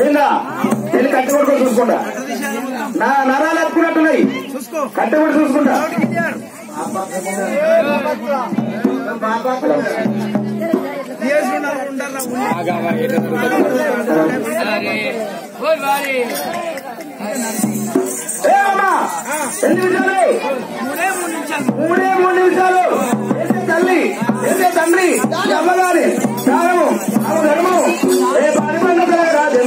ఏందా నేను కట్టబడుకొని చూసుకుంటా నా నరాలు ఎత్తుకున్నట్టున్నాయి కట్టబడి చూసుకుంటా ఎన్ని నిమిషాలు 3 నిమిషాలు తల్లి ఏదే తండ్రి అమ్మగారి కారము ధర్మము ఏ పారిపండ రాజు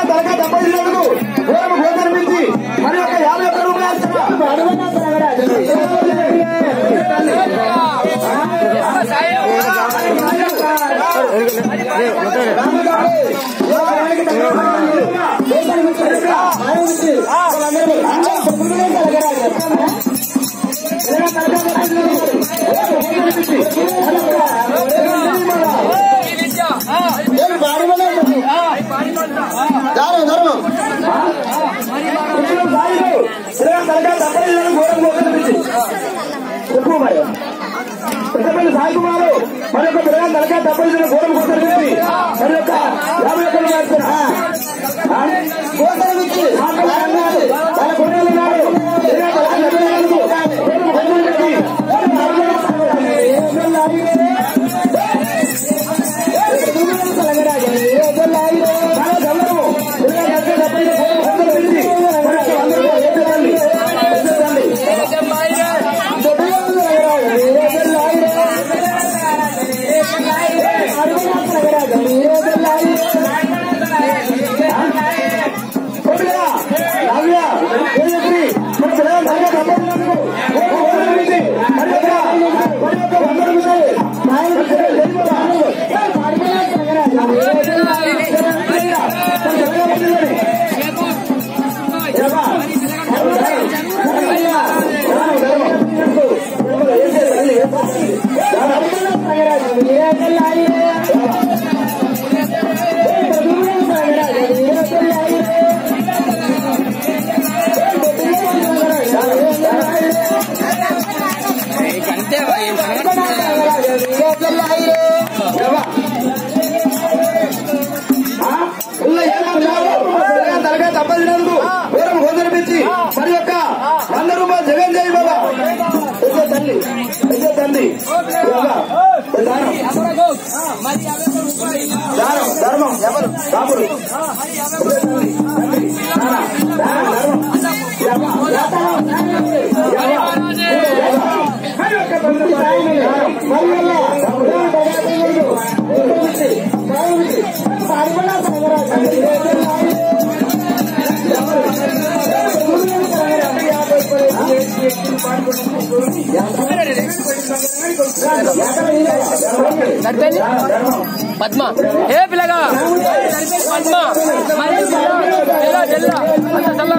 తరగా తప్పదినందుకు భోజనమించి మరి ఒక 51 రూపాయలు సాయికుమారు మరి యొక్క పిల్లలు తలకాయ తప్పనిసరి గోడం కోసం మరి యొక్క 51 వాళ్ళ కొడుకులు ఉన్నారు తలకాయ తప్పదినందుకు పూర్వం గోదరపించి మరి యొక్క 100 రూపాయలు జగన్ జై బాబా తల్లి తండ్రి ధర్మం ఎవరు బాబులు పద్మ ఏ పిల్లగా పద్మ జిల్లా జిల్లా అంత చల్లా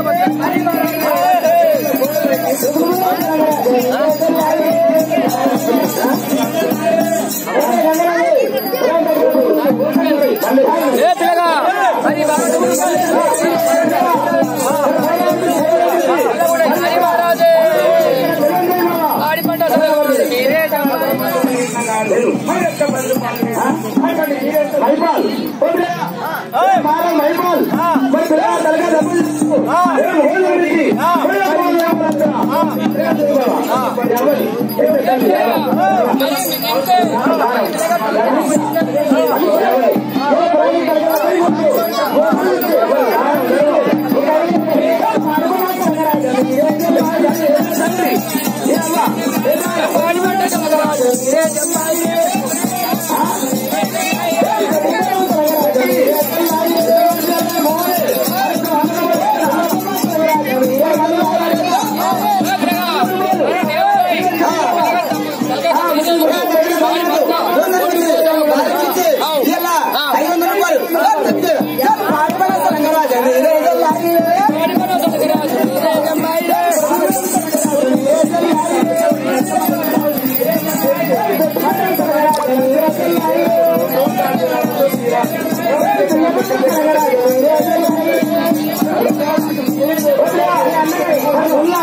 ఏ పిల్లగా మరి మహారాజే ఆడిపంట మీరే ముల్లా